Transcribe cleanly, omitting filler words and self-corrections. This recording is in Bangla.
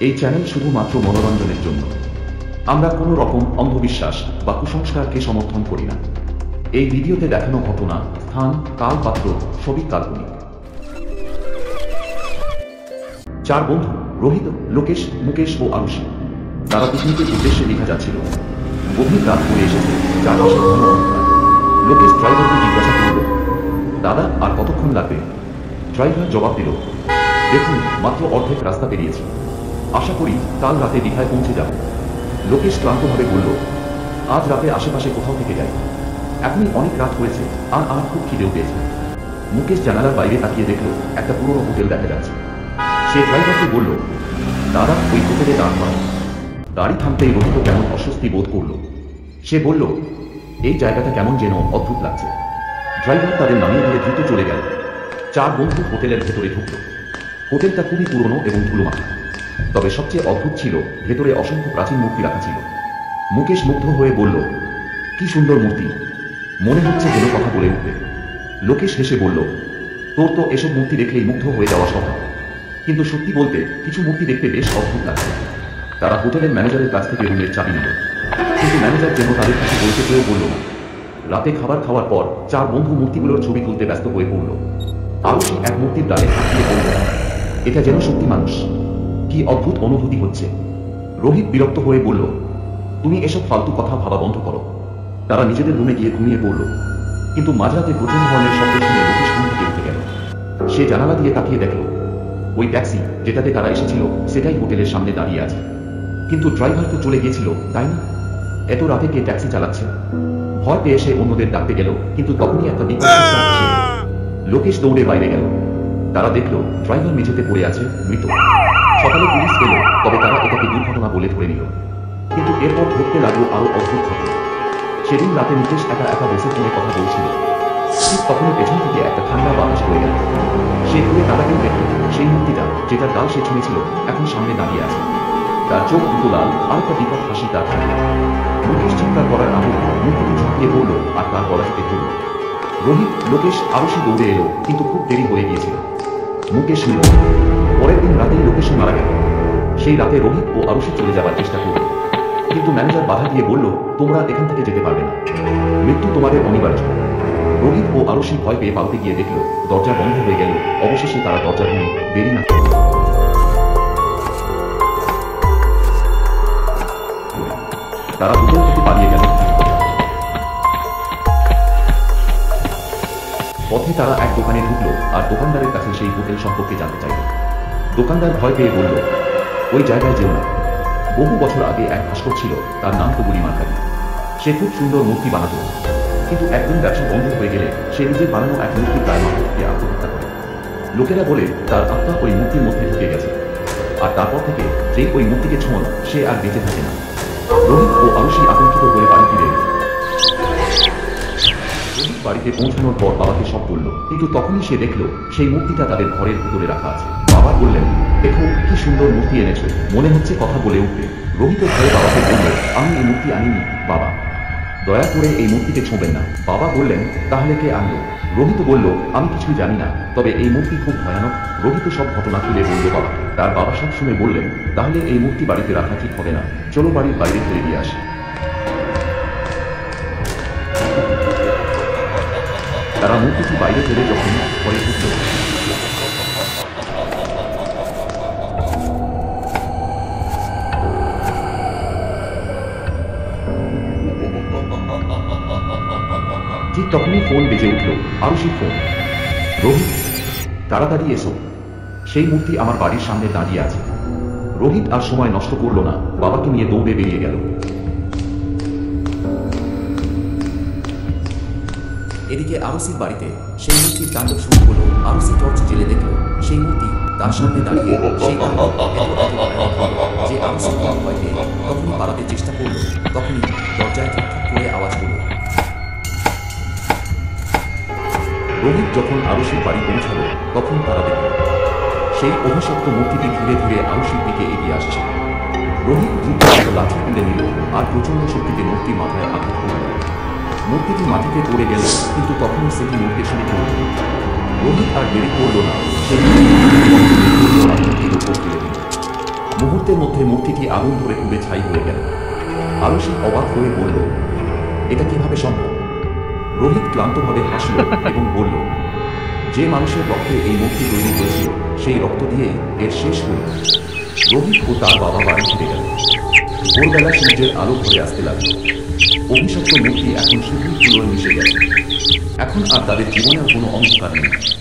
এই চ্যানেল শুধুমাত্র মনোরঞ্জনের জন্য। আমরা কোনো রকম অন্ধবিশ্বাস বা কুসংস্কারকে সমর্থন করি না। এই ভিডিওতে দেখানো ঘটনা, স্থান, কাল, পাত্র সবই কাল্পনিক। চার বন্ধু রোহিত, লোকেশ, মুকেশ ও আরুষি। তারা পিকনিকের উদ্দেশ্যে দীঘা যাচ্ছিল। গভীর রাত করে এসেছে, চারপাশে ঘন অন্ধকার। লোকেশ ড্রাইভারকে জিজ্ঞাসা করল, দাদা আর কতক্ষণ লাগবে? ড্রাইভার জবাব দিল, দেখুন মাত্র অর্ধেক রাস্তা পেরিয়েছি, আশা করি কাল রাতে দীঘায় পৌঁছে যাব। লোকেশ ক্লান্তভাবে বলল, আজ রাতে আশেপাশে কোথাও থেকে যাই, এখনই অনেক রাত হয়েছে আর আমার খুব খিদেও পেয়েছে। মুকেশ জানালার বাইরে তাকিয়ে দেখল একটা পুরনো হোটেল দেখা যাচ্ছে। সে ড্রাইভারকে বলল, দাদা ওই হোটেলে দাঁড় করা। গাড়ি থামতেই রোহিত কেমন অস্বস্তি বোধ করল। সে বলল, এই জায়গাটা কেমন যেন অদ্ভুত লাগছে। ড্রাইভার তাদের নামিয়ে দিয়ে দ্রুত চলে গেল। চার বন্ধু হোটেলের ভেতরে ঢুকল। হোটেলটা খুবই পুরনো এবং ধুলোমাখা, তবে সবচেয়ে অদ্ভুত ছিল ভেতরে অসংখ্য প্রাচীন মূর্তি রাখা ছিল। মুকেশ মুগ্ধ হয়ে বলল, কি সুন্দর মূর্তি, মনে হচ্ছে যেন কথা বলে উঠবে। লোকেশ হেসে বলল, তোর তো এসব মূর্তি দেখলেই মুগ্ধ হয়ে যাওয়া স্বভাব, কিন্তু সত্যি বলতে কিছু মূর্তি দেখতে বেশ অদ্ভুত লাগছে। তারা হোটেলের ম্যানেজারের কাছ থেকে রুমের চাবি নিল, কিন্তু ম্যানেজার যেন তাদের কাছে বলতে চেয়েও বলল না। রাতে খাবার খাওয়ার পর চার বন্ধু মূর্তিগুলোর ছবি তুলতে ব্যস্ত হয়ে পড়ল। আরুষি এক মূর্তির ডালে হাত দিয়ে বলল, এটা যেন সত্যি মানুষ, কি অদ্ভুত অনুভূতি হচ্ছে। রোহিত বিরক্ত হয়ে বলল, তুমি এসব ফালতু কথা ভাবা বন্ধ করো। তারা নিজেদের রুমে গিয়ে ঘুমিয়ে পড়ল। কিন্তু মাঝরাতে প্রচুর ধরনের শব্দ শুনে লোকেশ ঘুম থেকে উঠে গেল। সে জানালা দিয়ে তাকিয়ে দেখল ওই ট্যাক্সি যেটাতে তারা এসেছিল সেটাই হোটেলের সামনে দাঁড়িয়ে আছে। কিন্তু ড্রাইভার তো চলে গিয়েছিল, তাই না? এত রাতে কে ট্যাক্সি চালাচ্ছে? ভয় পেয়ে সে অন্যদের ডাকতে গেল, কিন্তু তখনই একটা বিপদ। লোকেশ দৌড়ে বাইরে গেল। তারা দেখল ড্রাইভার মেঝেতে পড়ে আছে, মৃত। সকালে পুলিশ এলো, তবে তারা এটাকে দুর্ঘটনা বলে ধরে নিল। কিন্তু এরপর ধরতে লাগলো আরো অদ্ভুত ঘটনা। সেদিন রাতে মুকেশ একা একা বসে ফোনে কথা বলছিল। ঠিক তখনই পেছন থেকে একটা ঠান্ডা বাতাস বয়ে গেল। সে ঘুরে তাকাতেও দেখল সেই মূর্তিটা যেটার ডাল সে ছুঁয়েছিল এখন সামনে দাঁড়িয়ে আছে। তার চোখ দুটো লাল আর একটা বিপদ হাসি তার ঠান্ডা। মুকেশ চিৎকার করার আগে মূর্তিটি ঝাঁপিয়ে পড়ল আর তার গলা থেকে ধরল। রোহিত, লোকেশ, আরুষি দৌড়ে এলো, কিন্তু খুব দেরি হয়ে গিয়েছিল। মুকেশ নিল। পরের দিন রাতেই লোকেশও মারা গেল। সেই রাতে রোহিত ও আরুষি চলে যাবার চেষ্টা করল, কিন্তু ম্যানেজার বাধা দিয়ে বলল, তোমরা এখান থেকে যেতে পারবে না, মৃত্যু তোমাদের অনিবার্য। রোহিত ও আরুষি ভয় পেয়ে পালাতে গিয়ে দেখল দরজা বন্ধ হয়ে গেল। অবশেষে তারা দরজা ভেঙে দেরি না তারা হোটেল থেকে পালিয়ে গেল। পথে তারা এক দোকানে ঢুকলো আর দোকানদারের কাছে সেই হোটেল সম্পর্কে জানতে চাইল। দোকানদার ভয় পেয়ে বলল, ওই জায়গায় যেও না। বহু বছর আগে এক ভাস্কর ছিল, তার নাম তো বুড়ি মার্কারি। সে খুব সুন্দর মূর্তি বানাতো, কিন্তু একদিন ব্যবসা বন্ধ হয়ে গেলে সে নিজের বানানো এক মূর্তি প্রায় মাথা থেকে আত্মহত্যা করে। লোকেরা বলে তার আত্মা ওই মূর্তির মধ্যে ঢুকে গেছে, আর তারপর থেকে যে ওই মূর্তিকে ছোঁয় সে আর বেঁচে থাকে না। রোহিত ও আরুষি আতঙ্কিত হয়ে বাড়ি ফিরে এল। রোহিত বাড়িতে পৌঁছানোর পর বাবাকে সব বলল, কিন্তু তখনই সে দেখল সেই মূর্তিটা তাদের ঘরের ভিতরে রাখা আছে। বাবা বললেন, দেখো কি সুন্দর মূর্তি এনেছো, মনে হচ্ছে কথা বলে উঠবে। রোহিত ভয়ে বাবাকে বলল, আমি এই মূর্তি আনিনি বাবা, দয়া করে এই মূর্তিকে ছোঁবেন না। বাবা বললেন, তাহলে কে আনলো? রোহিত বলল, আমি কিছুই জানি না, তবে এই মূর্তি খুব ভয়ানক। রোহিত সব ঘটনা তুলে বলল বাবাকে। তার বাবা সব শুনে বললেন, তাহলে এই মূর্তি বাড়িতে রাখা ঠিক হবে না, চলো বাড়ির বাইরে ফেলে দিয়ে আসি। তারা মূর্তিটি বাইরে ফেলে যখন ঘরে ঢুকল, ঠিক তখনই ফোন বেজে উঠল। আরুষির ফোন। রোহিত, তাড়াতাড়ি এসো, সেই মূর্তি আমার বাড়ির সামনে দাঁড়িয়ে আছে। রোহিত আর সময় নষ্ট করল না, বাবাকে নিয়ে দৌড়ে বেরিয়ে গেল। এদিকে আরুষির বাড়িতে সেই মূর্তির তাণ্ডব শুরু হলো। আরুষি টর্চ জেলে দেখল সেই মূর্তি তার সামনে দাঁড়িয়ে। সেই তাণ্ডব যে আরুষি ভয় পেয়ে তখনই পালাতে চেষ্টা করল। তখনই দরজায় ঠকঠক করে আওয়াজ হলো। রোহিত যখন আরুষির বাড়ি পৌঁছালো তখন তারা দেখল সেই অভিশপ্ত মূর্তিটি ধীরে ধীরে আরুষির দিকে এগিয়ে আসছে। রোহিত দ্রুত একটা লাঠি তুলে নিল আর প্রচন্ড শক্তিতে মূর্তির মাথায় আঘাত করল। মূর্তিটি মাটিতে পড়ে গেল, কিন্তু তখনও সেটি মূর্তি শুনে পড়ল। রোহিত আর দেরি করল না, সেই মূর্তির উপর ফেলে দিল। মুহূর্তের মধ্যে মূর্তিটি আগুন ধরে পুড়ে ছাই হয়ে গেল। আরুষি অবাক হয়ে বলল, এটা কিভাবে সম্ভব? রোহিত ক্লান্তভাবে হাসল এবং বলল, যে মানুষের রক্তে এই মূর্তি তৈরি হয়েছিল সেই রক্ত দিয়ে এর শেষ হল। রোহিত ও তার বাবা বাড়ি ফিরে গেল। ভোরবেলা সূর্যের আলো ঘরে আসতে লাগল। অভিশপ্ত মূর্তি এখন শুধুই ধুলোয় মিশে গেছে। এখন আর তাদের জীবনের কোনো অন্ধকার নেই।